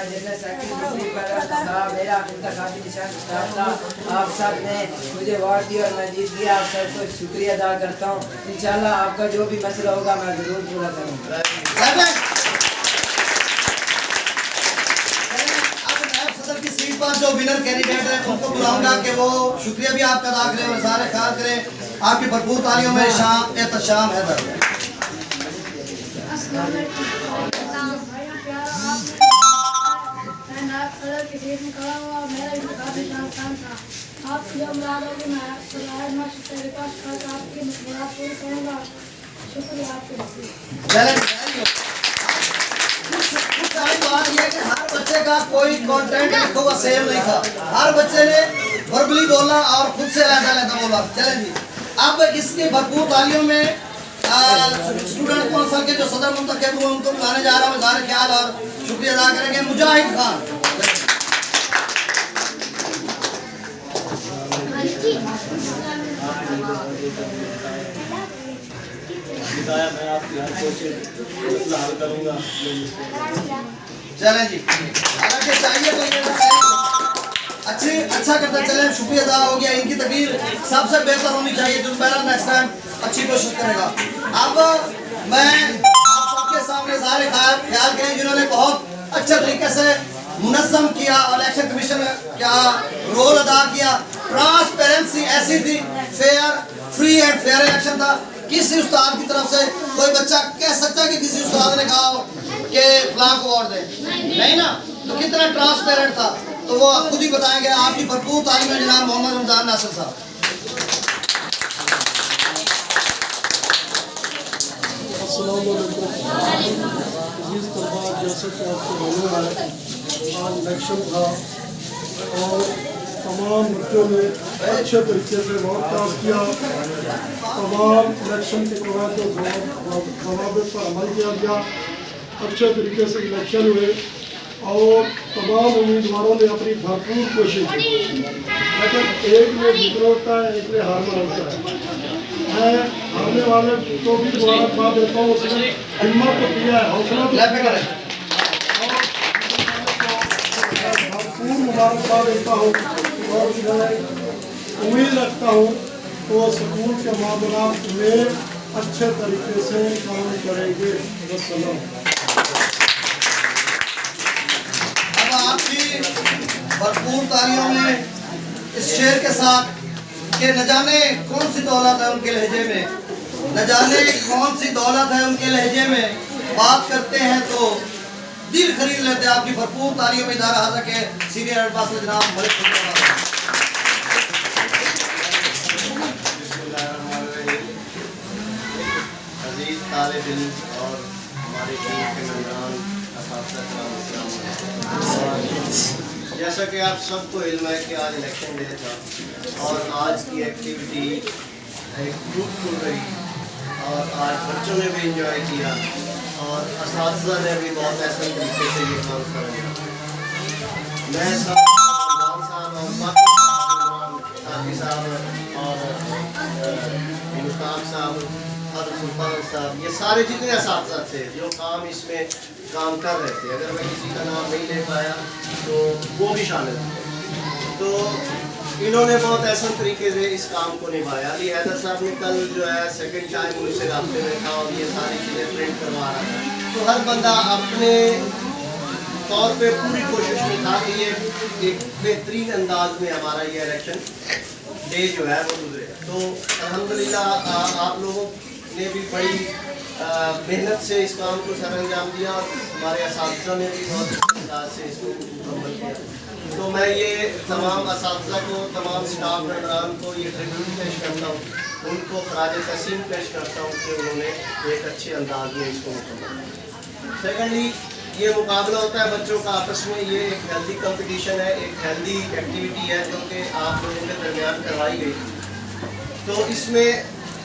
मेरा आप सब ने मुझे वोट दिया और मैं जीत गया। आप सबको शुक्रिया अदा करता हूँ। इंशाल्लाह आपका जो भी मसला होगा मैं ज़रूर पूरा करूँगा। पर जो विनर कैंडिडेट है उनको बुलाऊंगा कि वो शुक्रिया भी आपका अदा करें और सारे ख्याल करें। आपकी भरपूर तालियों में शाम हैदर। बात यह कि हर बच्चे का कोई कंटेंट लिखा हुआ सेम नहीं था। हर बच्चे ने वर्बली बोला और खुद से अलग बोला। चलें जी, अब इसकी भरपूर तालियों में स्टूडेंट कौंसिल के जो सदर मुंतखब हुए उनको बुलाने जा रहा हूँ। सारे ख्याल और शुक्रिया अदा करेंगे। मुजाहिद खान। मैं आपकी हर कोशिश हल करूंगा। चलें जी, हालांकि चाहिए तो ये अच्छा करते चलें। शुक्रिया अदा हो गया। इनकी तकरीर सबसे बेहतर होनी चाहिए। जो पहला नेक्स्ट टाइम अच्छी कोशिश करेगा। अब मैं आप सबके सामने सारे ख्याल करें जिन्होंने बहुत अच्छे तरीके से मुनज़्ज़म किया और इलेक्शन कमीशन का रोल अदा किया। ट्रांसपेरेंसी ऐसी थी, fair free and fair election था। किसी उस्ताद की तरफ से कोई बच्चा कह सकता है कि किसी उस्ताद ने कहा कि फलां को वोट दें? नहीं ना। तो कितना ट्रांसपेरेंट था तो वो खुद ही बताएंगे। आपकी भरपूर तालीम जनाब मोहम्मद रमजान नासिर साहब। जैसे कि आपको मालूम है आज इलेक्शन था और तमाम बच्चों ने अच्छे तरीके से वोट कास्ट किया। तमाम इलेक्शन के दौरान जो जवाबत पर अमल किया गया, अच्छे तरीके से इलेक्शन हुए और तमाम उम्मीदवारों ने अपनी भरपूर कोशिश की। लेकिन एक में जीतना होता है, एक में हारना होता है। मैं हारने वाले को भी मुबारकबाद देता हूँ। उसने हिम्मत तो किया है, हौसला तो किया है। भरपूर मुबारकबाद देता हूँ और मैं उम्मीद रखता हूँ तो स्कूल के मामलात में अच्छे तरीके से काम करेंगे। अब आपकी भरपूर तालियों में इस शेर के साथ कि न जाने कौन सी दौलत है उनके लहजे में, न जाने कौन सी दौलत है उनके लहजे में, बात करते हैं तो दिल खरीद लेते हैं। आपकी भरपूर तालियों में इजारा हाजिर के सीनियर एडवाइजर जनाब मलिक अजीज तालिब इल्म और हमारे टीम के मेहमान जैसा कि आप सबको इल्म है कि आज इलेक्शन डे था और आज की एक्टिविटी एक फ्रूटफुल रही और आज बच्चों ने भी इंजॉय किया और असातिज़ा ने भी बहुत ऐसे तरीके से ये काम किया। मैं सब साहब और बाकी साहब और मुश्ताक साहब और सुल्तान साहब, ये सारे जितने असातिज़ा थे जो काम इसमें काम कर रहे थे, अगर मैं किसी का नाम नहीं ले पाया तो वो भी शामिल थे। तो इन्होंने बहुत ऐसा तरीके से इस काम को निभाया। अली हैदर साहब ने कल जो है सेकंड टाइम मुझसे रास्ते में था और ये सारी चीज़ें प्रिंट करवा रहा था। तो हर बंदा अपने तौर पे पूरी कोशिश में था कि ये एक बेहतरीन अंदाज में हमारा ये इलेक्शन डे जो है वो गुजरे। तो अल्हम्दुलिल्लाह आप लोगों ने भी बड़ी मेहनत से इस काम को सर अंजाम दिया और हमारे असातिज़ा ने भी बहुत अंदाज से इसको मुकम्मल किया। तो मैं ये तमाम असातिज़ा को, तमाम स्टाफ मेंबरान को ये ट्रिब्यूट पेश करता हूँ, उनको खराज तहसीन पेश करता हूँ कि उन्होंने एक अच्छे अंदाज में इसको मुकम्मल किया। सेकेंडली ये मुकाबला होता है बच्चों का आपस में, ये एक हेल्दी कंपटीशन है, एक हेल्दी एक्टिविटी है जो कि आप लोगों के दरमियान करवाई गई। तो इसमें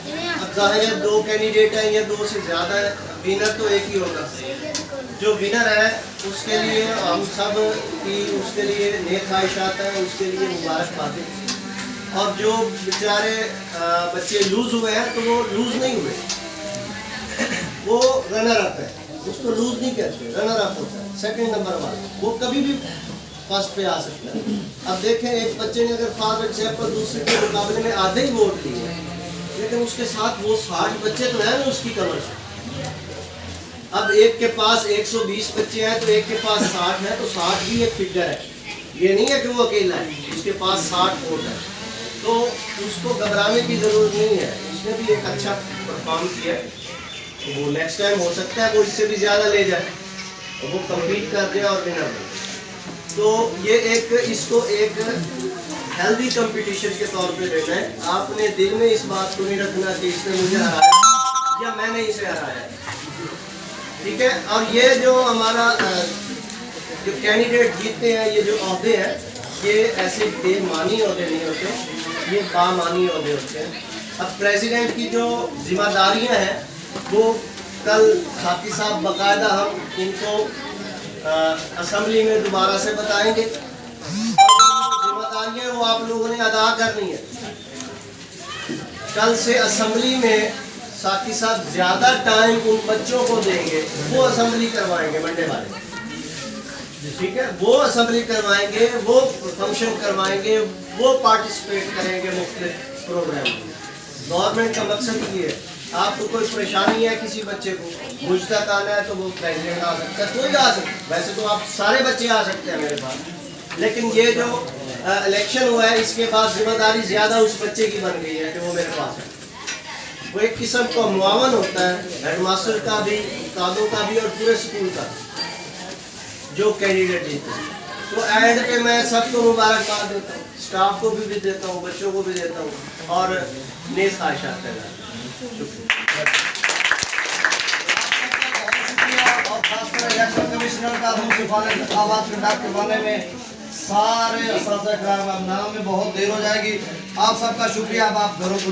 अब ज़ाहिर है 2 कैंडिडेट हैं या 2 से ज़्यादा है, विनर तो एक ही होगा। जो विनर है उसके लिए हम सब की उसके लिए नेक ख्वाहिशात हैं, उसके लिए मुबारकबाद। और जो बेचारे बच्चे लूज़ हुए हैं तो वो लूज़ नहीं हुए, वो रनर अप है। उसको लूज नहीं कहते, रनर अप होता है, सेकंड नंबर वाला वो कभी भी फर्स्ट पे आ सकता है। अब देखें एक बच्चे ने अगर फॉर एग्जाम्पल दूसरे के मुकाबले में आधे ही वोट लिए, लेकिन उसके साथ वो 60 बच्चे तो हैं ना उसकी कमर से। अब एक के पास 120 बच्चे हैं तो एक के पास 60 है, तो 60 भी एक फिगर है, ये नहीं है कि वो अकेला है, उसके पास 60 वोट है, तो उसको घबराने की ज़रूरत नहीं है। उसने भी एक अच्छा परफॉर्म किया है, तो वो नेक्स्ट टाइम हो सकता है वो इससे भी ज़्यादा ले जाए, तो वो कम्पीट कर दे और विनर बने। तो ये एक इसको एक हेल्दी कंपटीशन के तौर पे लेना है। आपने दिल में इस बात को नहीं रखना कि इसने मुझे हराया या मैंने इसे हराया, ठीक है। और ये जो हमारा जो कैंडिडेट जीतते हैं, ये जो ओहदे हैं, ये ऐसे बेमानी ओहदे नहीं होते, ये बामानी ओहदे होते हैं। अब प्रेसिडेंट की जो जिम्मेदारियां हैं वो कल साथी साहब बाकायदा हम इनको असेंबली में दोबारा से बताएंगे, और जिम्मेदारियां वो आप लोगों ने अदा करनी है। कल से असेंबली में साथी साहब ज्यादा टाइम उन बच्चों को देंगे, वो असेंबली करवाएंगे मंडे वाले, ठीक है, वो असेंबली करवाएंगे, वो फंक्शन करवाएंगे, वो पार्टिसिपेट करेंगे मुख्तलिफ प्रोग्राम में। गवर्नमेंट का मकसद ये है, आपको कोई परेशानी है किसी बच्चे को, मुझ तक आना है तो वो प्रेसिडेंट आ सकता है, कोई आ सकता है, वैसे तो आप सारे बच्चे आ सकते हैं मेरे पास, लेकिन ये जो इलेक्शन हुआ है इसके बाद जिम्मेदारी ज्यादा उस बच्चे की बन गई है कि वो मेरे पास है। वो एक किस्म का मुआवन होता है, हेडमास्टर का भी, उस्तादों का भी और पूरे स्कूल का, जो कैंडिडेट जीते हैं। तो एंड पे मैं सबको मुबारकबाद देता हूँ, स्टाफ को भी देता हूँ, बच्चों को भी देता हूँ, और नेक ख्वाहिशात करता हूँ। और खासकर इलेक्शन कमिश्नर का हम सिफारिश आवाज कंडक्ट करवाने में सारे असatज़ा कराम नाम में बहुत देर हो जाएगी। आप सबका शुक्रिया। अब आप घरों को